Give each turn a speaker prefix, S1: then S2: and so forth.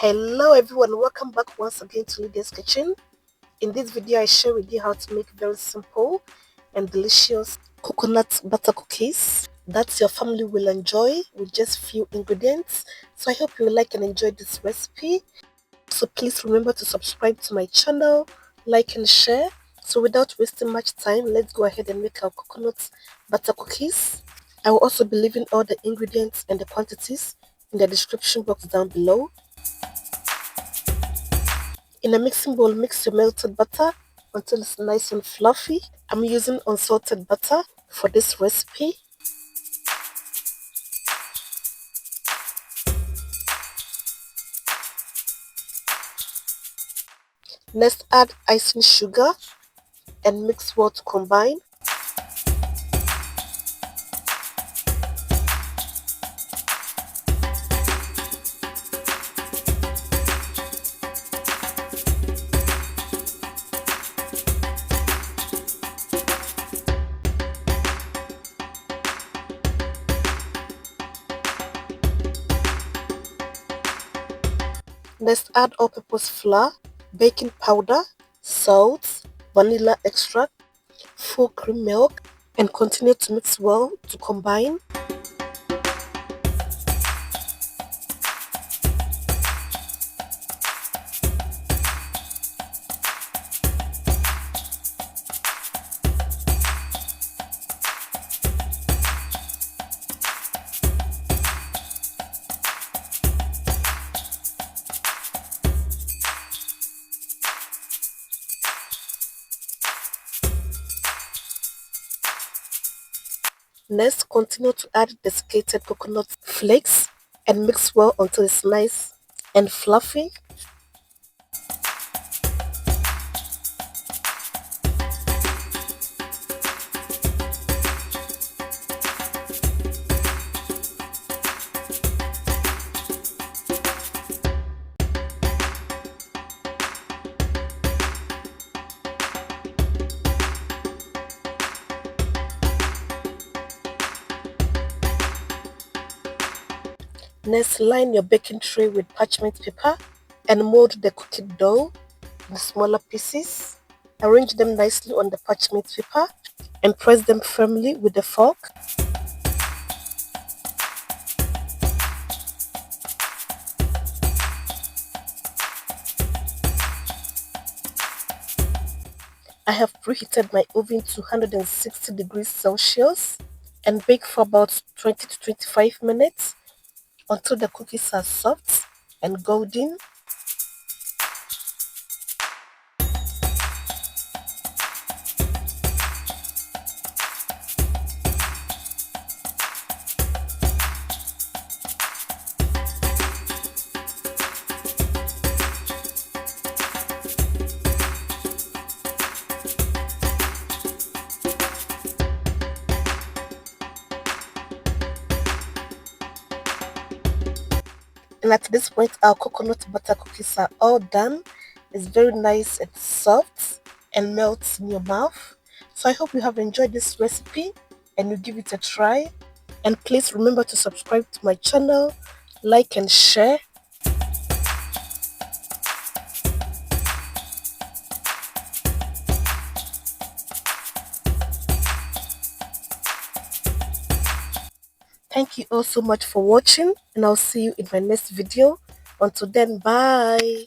S1: Hello everyone, welcome back once again to Lydia's Kitchen. In this video I share with you how to make very simple and delicious coconut butter cookies that your family will enjoy with just few ingredients. So I hope you will like and enjoy this recipe. So please remember to subscribe to my channel, like and share. So without wasting much time, let's go ahead and make our coconut butter cookies. I will also be leaving all the ingredients and the quantities in the description box down below. In a mixing bowl, mix your melted butter until it's nice and fluffy. I'm using unsalted butter for this recipe. Next, add icing sugar and mix well to combine. Next, add all-purpose flour, baking powder, salt, vanilla extract, full cream milk, and continue to mix well to combine. Next, continue to add desiccated coconut flakes and mix well until it's nice and fluffy. Next, line your baking tray with parchment paper and mold the cookie dough in smaller pieces. Arrange them nicely on the parchment paper and press them firmly with a fork. I have preheated my oven to 160 degrees Celsius and bake for about 20 to 25 minutes until the cookies are soft and golden. And at this point, our coconut butter cookies are all done. It's very nice and soft and melts in your mouth. So I hope you have enjoyed this recipe and you give it a try. And please remember to subscribe to my channel, like and share. Thank you all so much for watching, and I'll see you in my next video. Until then, bye.